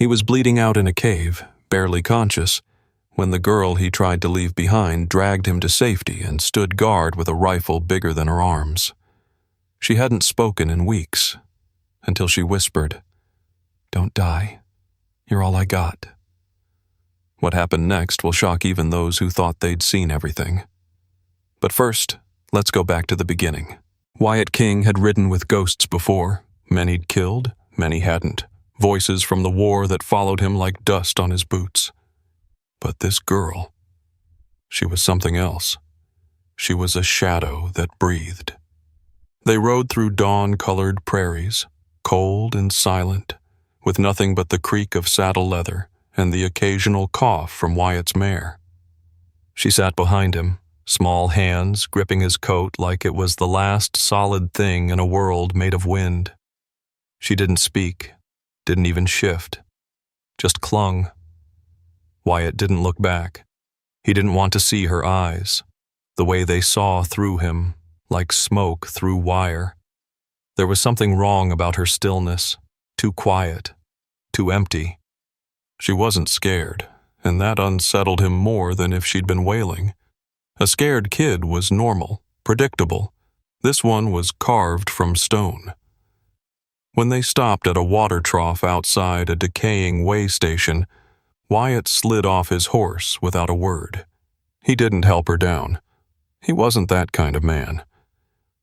He was bleeding out in a cave, barely conscious, when the girl he tried to leave behind dragged him to safety and stood guard with a rifle bigger than her arms. She hadn't spoken in weeks, until she whispered, "Don't die. You're all I got." What happened next will shock even those who thought they'd seen everything. But first, let's go back to the beginning. Wyatt King had ridden with ghosts before. Many he'd killed, many hadn't. Voices from the war that followed him like dust on his boots. But this girl, she was something else. She was a shadow that breathed. They rode through dawn-colored prairies, cold and silent, with nothing but the creak of saddle leather and the occasional cough from Wyatt's mare. She sat behind him, small hands gripping his coat like it was the last solid thing in a world made of wind. She didn't speak, didn't even shift, just clung. Wyatt didn't look back. He didn't want to see her eyes, the way they saw through him, like smoke through wire. There was something wrong about her stillness, too quiet, too empty. She wasn't scared, and that unsettled him more than if she'd been wailing. A scared kid was normal, predictable. This one was carved from stone. When they stopped at a water trough outside a decaying way station, Wyatt slid off his horse without a word. He didn't help her down. He wasn't that kind of man.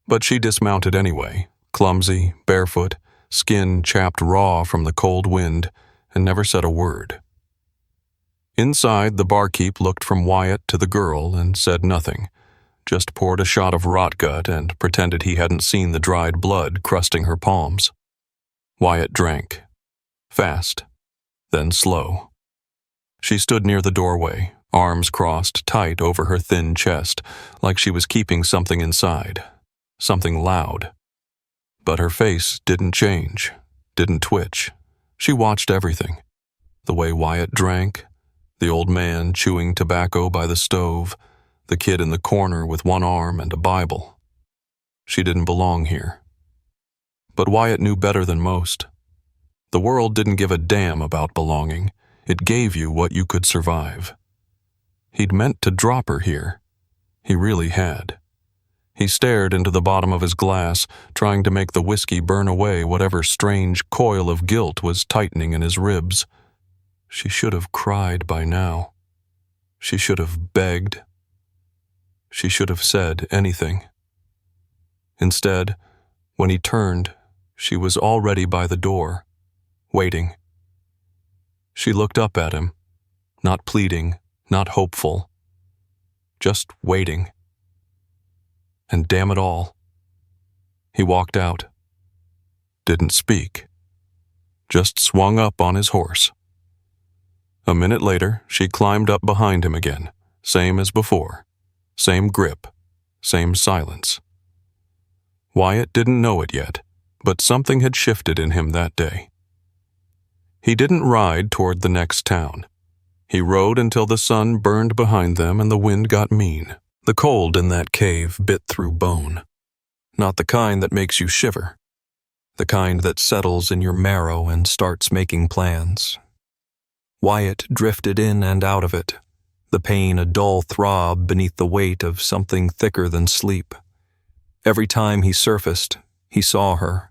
But she dismounted anyway, clumsy, barefoot, skin chapped raw from the cold wind, and never said a word. Inside, the barkeep looked from Wyatt to the girl and said nothing, just poured a shot of rotgut and pretended he hadn't seen the dried blood crusting her palms. Wyatt drank. Fast, then slow. She stood near the doorway, arms crossed tight over her thin chest, like she was keeping something inside, something loud. But her face didn't change, didn't twitch. She watched everything. The way Wyatt drank, the old man chewing tobacco by the stove, the kid in the corner with one arm and a Bible. She didn't belong here. But Wyatt knew better than most. The world didn't give a damn about belonging. It gave you what you could survive. He'd meant to drop her here. He really had. He stared into the bottom of his glass, trying to make the whiskey burn away whatever strange coil of guilt was tightening in his ribs. She should have cried by now. She should have begged. She should have said anything. Instead, when he turned, she was already by the door, waiting. She looked up at him, not pleading, not hopeful, just waiting. And damn it all, he walked out. Didn't speak. Just swung up on his horse. A minute later, she climbed up behind him again, same as before. Same grip, same silence. Wyatt didn't know it yet, but something had shifted in him that day. He didn't ride toward the next town. He rode until the sun burned behind them and the wind got mean. The cold in that cave bit through bone. Not the kind that makes you shiver. The kind that settles in your marrow and starts making plans. Wyatt drifted in and out of it, the pain a dull throb beneath the weight of something thicker than sleep. Every time he surfaced, he saw her.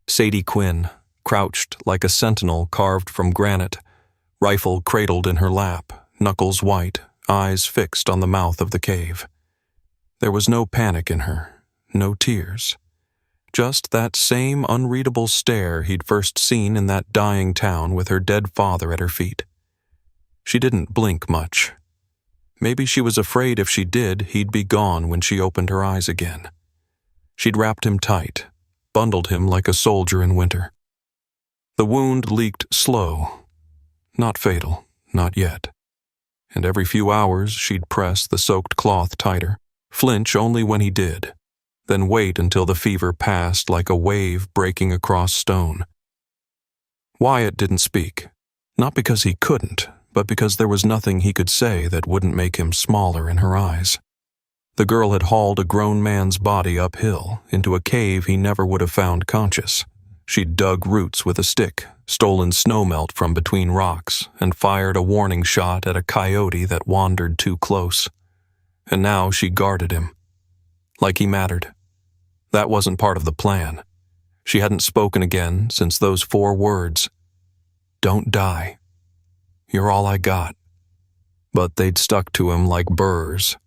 Sadie Quinn, crouched like a sentinel carved from granite, rifle cradled in her lap, knuckles white, eyes fixed on the mouth of the cave. There was no panic in her, no tears. Just that same unreadable stare he'd first seen in that dying town with her dead father at her feet. She didn't blink much. Maybe she was afraid if she did, he'd be gone when she opened her eyes again. She'd wrapped him tight, bundled him like a soldier in winter. The wound leaked slow, not fatal, not yet. And every few hours she'd press the soaked cloth tighter, flinch only when he did, then wait until the fever passed like a wave breaking across stone. Wyatt didn't speak, not because he couldn't, but because there was nothing he could say that wouldn't make him smaller in her eyes. The girl had hauled a grown man's body uphill into a cave he never would have found conscious. She'd dug roots with a stick, stolen snowmelt from between rocks, and fired a warning shot at a coyote that wandered too close. And now she guarded him. Like he mattered. That wasn't part of the plan. She hadn't spoken again since those 4 words. Don't die. You're all I got. But they'd stuck to him like burrs,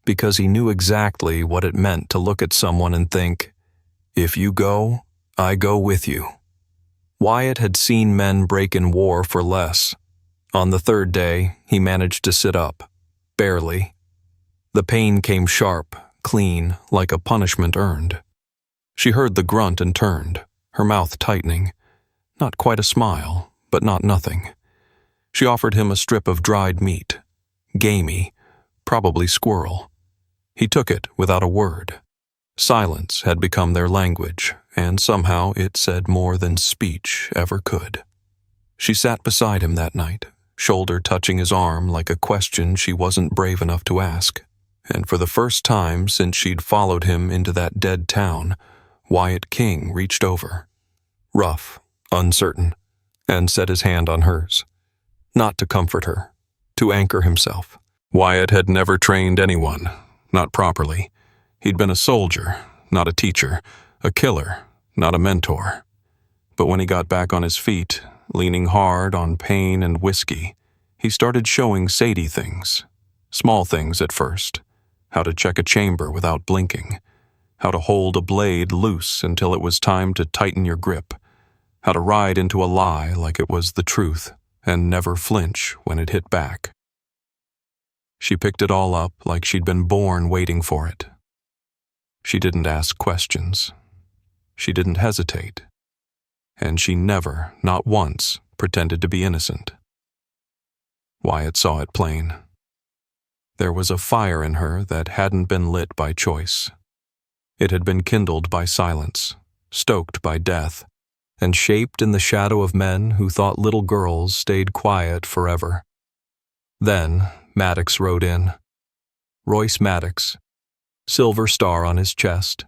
because he knew exactly what it meant to look at someone and think, if you go, I go with you. Wyatt had seen men break in war for less. On the 3rd day, he managed to sit up. Barely. The pain came sharp, clean, like a punishment earned. She heard the grunt and turned, her mouth tightening. Not quite a smile, but not nothing. She offered him a strip of dried meat. Gamey, probably squirrel. He took it without a word. Silence had become their language, and somehow it said more than speech ever could. She sat beside him that night, shoulder touching his arm like a question she wasn't brave enough to ask. And for the first time since she'd followed him into that dead town, Wyatt King reached over. Rough, uncertain, and set his hand on hers. Not to comfort her, to anchor himself. Wyatt had never trained anyone, not properly. He'd been a soldier, not a teacher, a killer, not a mentor. But when he got back on his feet, leaning hard on pain and whiskey, he started showing Sadie things. Small things at first. How to check a chamber without blinking. How to hold a blade loose until it was time to tighten your grip. How to ride into a lie like it was the truth and never flinch when it hit back. She picked it all up like she'd been born waiting for it. She didn't ask questions. She didn't hesitate. And she never, not once, pretended to be innocent. Wyatt saw it plain. There was a fire in her that hadn't been lit by choice. It had been kindled by silence, stoked by death, and shaped in the shadow of men who thought little girls stayed quiet forever. Then Maddox rode in. Royce Maddox, silver star on his chest,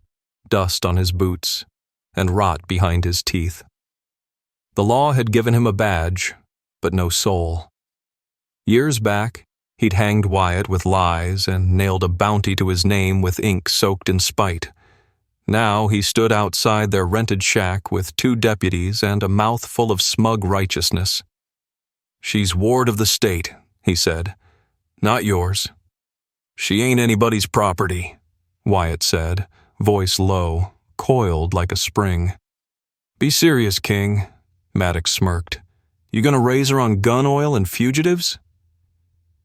dust on his boots, and rot behind his teeth. The law had given him a badge, but no soul. Years back, he'd hanged Wyatt with lies and nailed a bounty to his name with ink soaked in spite. Now he stood outside their rented shack with 2 deputies and a mouth full of smug righteousness. "She's ward of the state," he said. "Not yours." "She ain't anybody's property," Wyatt said, voice low, coiled like a spring. "Be serious, King," Maddox smirked. "You gonna raise her on gun oil and fugitives?"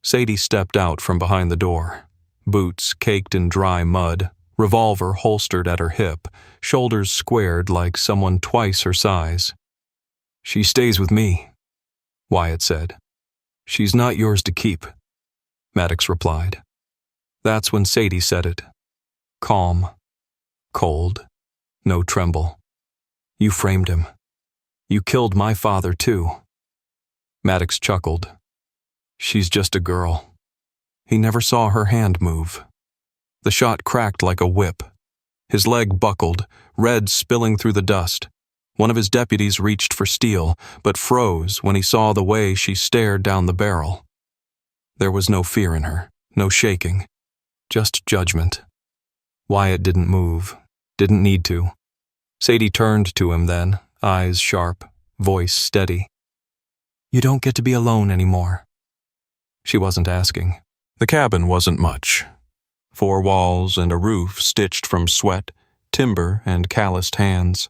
Sadie stepped out from behind the door, boots caked in dry mud, revolver holstered at her hip, shoulders squared like someone twice her size. "She stays with me," Wyatt said. "She's not yours to keep," Maddox replied. That's when Sadie said it. Calm. Cold. No tremble. "You framed him. You killed my father, too." Maddox chuckled. "She's just a girl." He never saw her hand move. The shot cracked like a whip. His leg buckled, red spilling through the dust. One of his deputies reached for steel, but froze when he saw the way she stared down the barrel. There was no fear in her, no shaking, just judgment. Wyatt didn't move, didn't need to. Sadie turned to him then, eyes sharp, voice steady. "You don't get to be alone anymore." She wasn't asking. The cabin wasn't much. 4 walls and a roof stitched from sweat, timber, and calloused hands.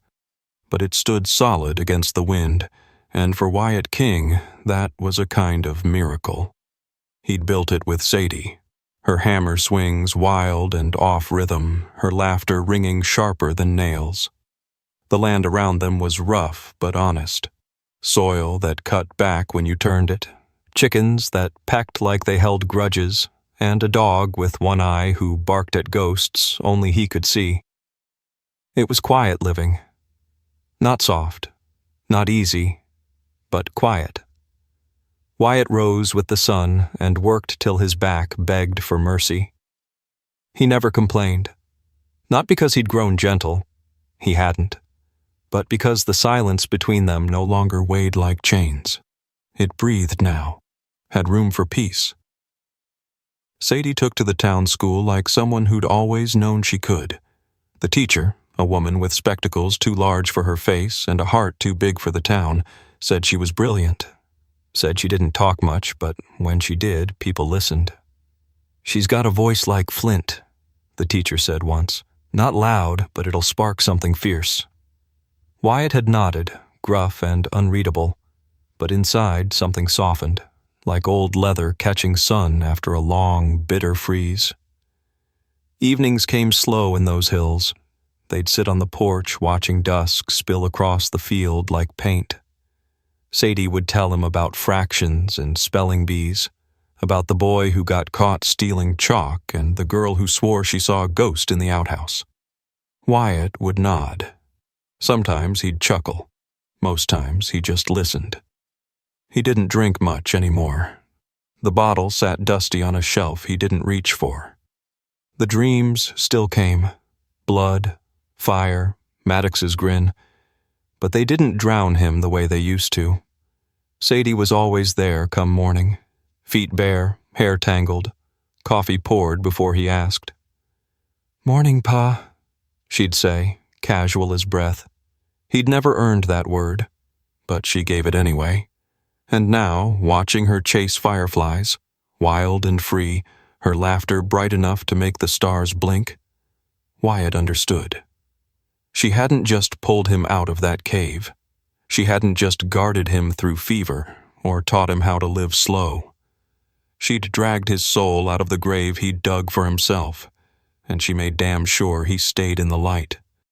But it stood solid against the wind, and for Wyatt King, that was a kind of miracle. He'd built it with Sadie, her hammer swings wild and off-rhythm, her laughter ringing sharper than nails. The land around them was rough but honest. Soil that cut back when you turned it, chickens that pecked like they held grudges, and a dog with one eye who barked at ghosts only he could see. It was quiet living. Not soft, not easy, but quiet. Wyatt rose with the sun and worked till his back begged for mercy. He never complained. Not because he'd grown gentle. He hadn't. but because the silence between them no longer weighed like chains. It breathed now, had room for peace. Sadie took to the town school like someone who'd always known she could. The teacher, a woman with spectacles too large for her face and a heart too big for the town, said she was brilliant. Said she didn't talk much, but when she did, people listened. "She's got a voice like flint," the teacher said once. "Not loud, but it'll spark something fierce." Wyatt had nodded, gruff and unreadable, but inside something softened, like old leather catching sun after a long, bitter freeze. Evenings came slow in those hills. They'd sit on the porch watching dusk spill across the field like paint. Sadie would tell him about fractions and spelling bees, about the boy who got caught stealing chalk and the girl who swore she saw a ghost in the outhouse. Wyatt would nod. Sometimes he'd chuckle. Most times he just listened. He didn't drink much anymore. The bottle sat dusty on a shelf he didn't reach for. The dreams still came. Blood, fire, Maddox's grin. But they didn't drown him the way they used to. Sadie was always there come morning, feet bare, hair tangled, coffee poured before he asked. "Morning, Pa," she'd say, casual as breath. He'd never earned that word, but she gave it anyway. And now, watching her chase fireflies, wild and free, her laughter bright enough to make the stars blink, Wyatt understood. She hadn't just pulled him out of that cave. She hadn't just guarded him through fever or taught him how to live slow. She'd dragged his soul out of the grave he'd dug for himself, and she made damn sure he stayed in the light.